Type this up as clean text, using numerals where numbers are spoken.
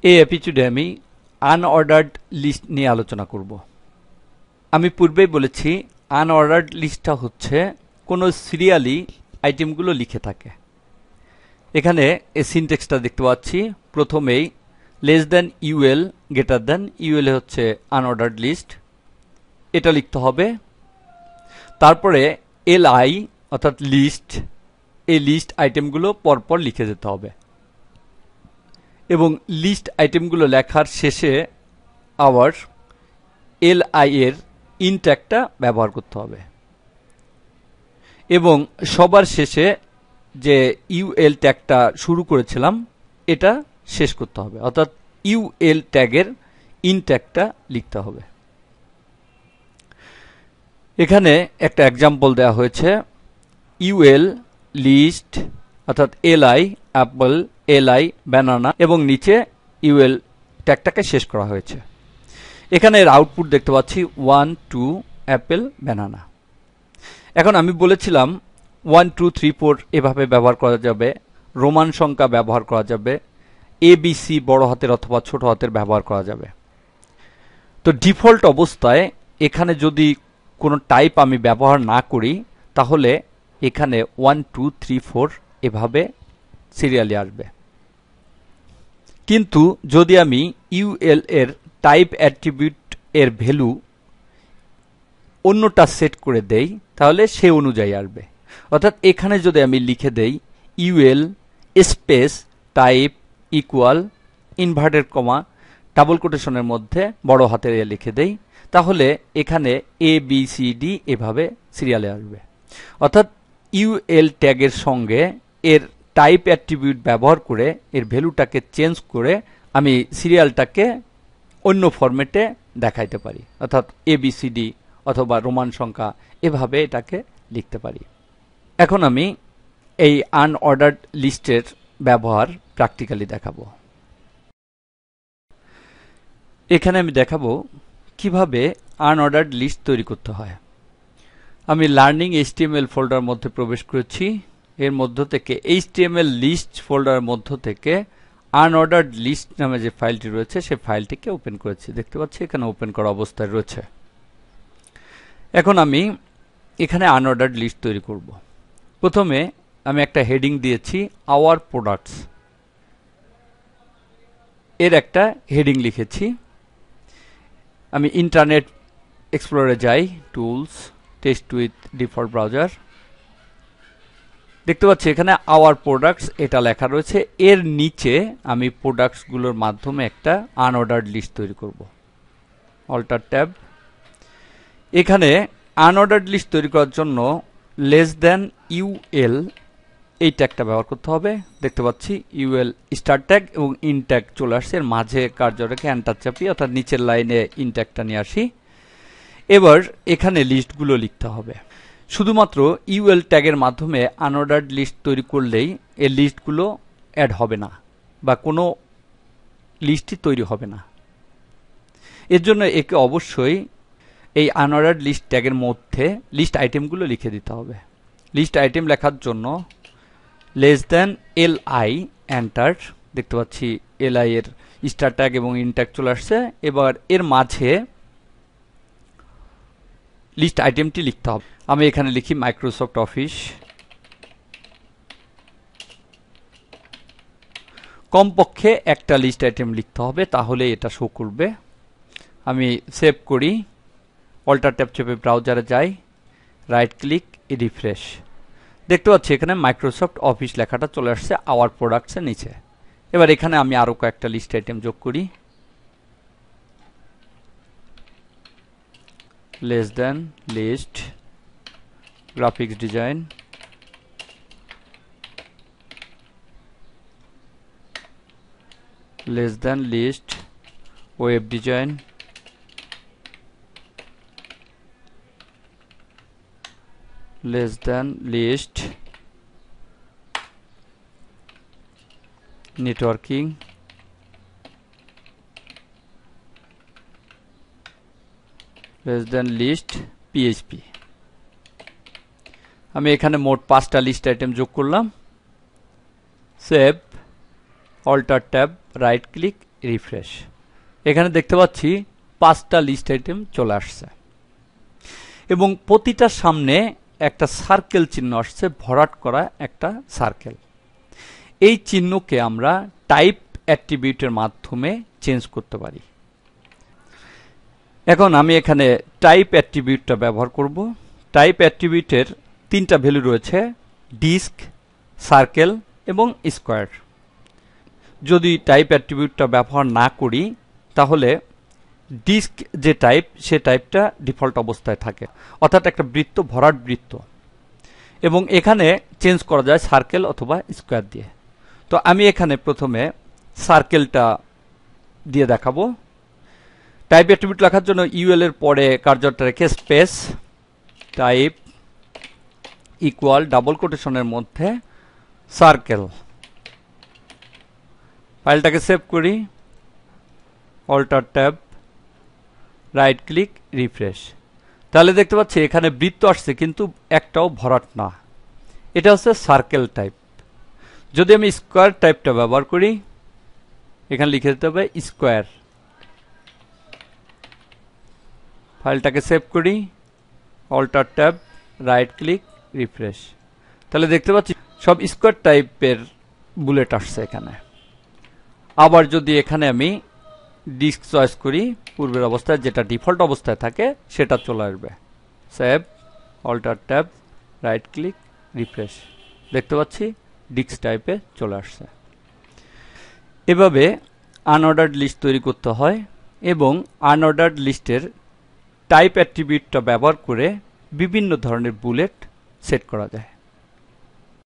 এই এপিসোডে আমি আনঅর্ডার্ড লিস্ট নিয়ে আলোচনা করব। আমি পূর্বেই বলেছি আনঅর্ডার্ড লিস্টটা হচ্ছে কোনো সিরিয়ালি আইটেমগুলো লিখে থাকে। এখানে এই সিনটেক্সটা দেখতে পাচ্ছি। প্রথমেই less than UL greater than UL হচ্ছে আনঅর্ডার্ড লিস্ট, এটা লিখতে হবে। তারপরে এলআই অর্থাৎ লিস্ট, এই লিস্ট আইটেমগুলো পরপর লিখে যেতে হবে এবং লিস্ট আইটেমগুলো লেখার শেষে আবার এলআই এর ইন ট্যাগটা ব্যবহার করতে হবে এবং সবার শেষে যে ইউএল ট্যাগটা শুরু করেছিলাম এটা শেষ করতে হবে, অর্থাৎ ইউএল ট্যাগের ইন ট্যাগটা লিখতে হবে। এখানে একটা এক্সাম্পল দেওয়া হয়েছে, ইউএল লিস্ট অর্থাৎ এলআই অ্যাপল, এলআই ব্যানানা এবং নিচে ইউএল ট্যাগটাকে শেষ করা হয়েছে। এখানে এর আউটপুট দেখতে পাচ্ছি 1 2 অ্যাপেল ব্যানানা। এখন আমি বলেছিলাম 1 2 3 4 এভাবে ব্যবহার করা যাবে, রোমান সংখ্যা ব্যবহার করা যাবে, এবিসি বড় হাতের অথবা ছোট হাতের ব্যবহার করা যাবে। তো ডিফল্ট অবস্থায় এখানে যদি কোনো টাইপ আমি ব্যবহার না করি তাহলে এখানে 1 2 3 4 এভাবে সিরিয়ালি আসবে। কিন্তু যদি আমি ইউএল এর টাইপ অ্যাট্রিবিউট এর ভ্যালু অন্যটা সেট করে দেই তাহলে সে অনুযায়ী আসবে। অর্থাৎ এখানে যদি আমি লিখে দেই UL space type equal inverted comma double কোটেশনের মধ্যে বড় হাতের এ লিখে দেই, তাহলে এখানে এ বি সি ডি এভাবে সিরিয়ালে আসবে। অর্থাৎ ইউএল ট্যাগের সঙ্গে এর টাইপ অ্যাট্রিবিউট ব্যবহার করে এর ভ্যালুটাকে চেঞ্জ করে আমি সিরিয়ালটাকে অন্য ফরম্যাটে দেখাইতে পারি, অর্থাৎ এবিসিডি অথবা রোমান সংখ্যা এভাবে এটাকে লিখতে পারি। এখন আমি এই আনঅর্ডার্ড লিস্টের ব্যবহার প্র্যাকটিক্যালি দেখাবো। এখানে আমি দেখাবো কিভাবে আনঅর্ডার্ড লিস্ট তৈরি করতে হয়। আমি লার্নিং এইচটিএমএল ফোল্ডার মধ্যে প্রবেশ করেছি। এর মধ্য থেকে এইচটিএমএল লিস্ট ফোল্ডারের মধ্য থেকে আনঅর্ডার্ড লিস্ট নামে যে ফাইলটি রয়েছে সেই ফাইলটিকে ওপেন করেছি। দেখতে পাচ্ছি এখানে ওপেন করা অবস্থায় রয়েছে। এখন আমি এখানে আনঅর্ডার্ড লিস্ট তৈরি করব। প্রথমে আমি একটা হেডিং দিয়েছি আওয়ার প্রোডাক্টস, এর একটা হেডিং লিখেছি। আমি ইন্টারনেট এক্সপ্লোরে যাই, tools, test with default browser. দেখতে পাচ্ছি এখানে আওয়ার প্রোডাক্টস এটা লেখা রয়েছে। এর নিচে আমি প্রোডাক্টসগুলোর মাধ্যমে একটা আনঅর্ডার্ড লিস্ট তৈরি করব। Alter tab. এখানে আনঅর্ডার্ড লিস্ট তৈরি করার জন্য লেস দ্যান ইউএল এই ট্যাগটা ব্যবহার করতে হবে। দেখতে পাচ্ছি ইউএল স্টার্ট ট্যাগ এবং ইন ট্যাগ চলে আসছে। এর মাঝে কার্য রেখে এন্টার চাপি, অর্থাৎ নিচের লাইনে ইন ট্যাগটা নিয়ে আসি। এবার এখানে লিস্টগুলো লিখতে হবে। শুধুমাত্র ইউএল ট্যাগের মাধ্যমে আনঅর্ডার্ড লিস্ট তৈরি করলেই এই লিস্টগুলো অ্যাড হবে না বা কোনো লিস্টই তৈরি হবে না। এর জন্য একে অবশ্যই এই আনঅর্ডার্ড লিস্ট ট্যাগের মধ্যে লিস্ট আইটেমগুলো লিখে দিতে হবে। লিস্ট আইটেম লেখার জন্য লেস দ্যান এলআই এন্টার। দেখতে পাচ্ছি এলআই এর স্টার ট্যাগ এবং ইন ট্যাগ চলে আসছে। এবার এর মাঝে লিস্ট আইটেমটি লিখতে হবে। আমি এখানে লিখি মাইক্রোসফট অফিস। কমপক্ষে একটা লিস্ট আইটেম লিখতে হবে, তাহলে এটা শো করবে। আমি সেভ করি, অল্টার ট্যাব চেপে ব্রাউজারে যাই, রাইট ক্লিক, রিফ্রেশ। দেখতে পাচ্ছি এখানে মাইক্রোসফট অফিস লেখাটা চলে আসছে আওয়ার প্রোডাক্টসের নিচে। এবার এখানে আমি আরো কয়েকটা লিস্ট আইটেম যোগ করি। Less than list graphics design, less than list web design, less than list networking, less than list PHP। আমি এখানে মোট 5টা লিস্ট আইটেম যোগ করলাম। Save, alter tab, right click, refresh. এখানে দেখতে পাচ্ছি 5টা লিস্ট আইটেম চলে আসছে এবং প্রতিটার সামনে একটা সার্কেল চিহ্ন আসছে, ভরাট করা একটা সার্কেল। এই চিহ্নকে আমরা টাইপ অ্যাট্রিবিউটের মাধ্যমে চেঞ্জ করতে পারি। এখন আমি এখানে টাইপ অ্যাট্রিবিউটটা ব্যবহার করব। টাইপ অ্যাট্রিবিউটের 3টা ভ্যালু রয়েছে, ডিস্ক, সার্কেল এবং স্কোয়ার। যদি টাইপ অ্যাট্রিবিউটটা ব্যবহার না করি তাহলে ডিস্ক যে টাইপ, সে টাইপটা ডিফল্ট অবস্থায় থাকে, অর্থাৎ একটা বৃত্ত, ভরাট বৃত্ত, এবং এখানে চেঞ্জ করা যায় সার্কেল অথবা স্কোয়ার দিয়ে। তো আমি এখানে প্রথমে সার্কেলটা দিয়ে দেখাবো। টাইপ অ্যাট্রিবিউট লেখার জন্য ইউএল এর পরে কার্যটা রেখে স্পেস টাইপ ইকুয়াল ডাবল কোটেশনের মধ্যে সার্কেল। ফাইলটাকে সেভ করি, alter tab, right click, refresh. তাহলে দেখতে পাচ্ছি এখানে বৃত্ত আসছে কিন্তু একটাও ভরাট না। এটা হচ্ছে সার্কেল টাইপ। যদি আমি স্কোয়ার টাইপটা ব্যবহার করি, এখানে লিখে দিতে হবে স্কোয়ার। ফাইলটাকে সেভ করি, alter tab, right click, refresh. তাহলে দেখতে পাচ্ছি সব স্কোয়ার টাইপের বুলেট আসছে এখানে। আবার যদি এখানে আমি ডিস্ক চয়েস করি, পূর্বের অবস্থায় যেটা ডিফল্ট অবস্থায় থাকে সেটা চলে আসবে। Save, alter tab, right click, refresh. দেখতে পাচ্ছি ডিস্ক টাইপে চলে আসছে। এভাবে আনঅর্ডার্ড লিস্ট তৈরি করতে হয় এবং আনঅর্ডার্ড লিস্টের টাইপ অ্যাট্রিবিউটটা ব্যবহার করে বিভিন্ন ধরনের বুলেট সেট করা যায়।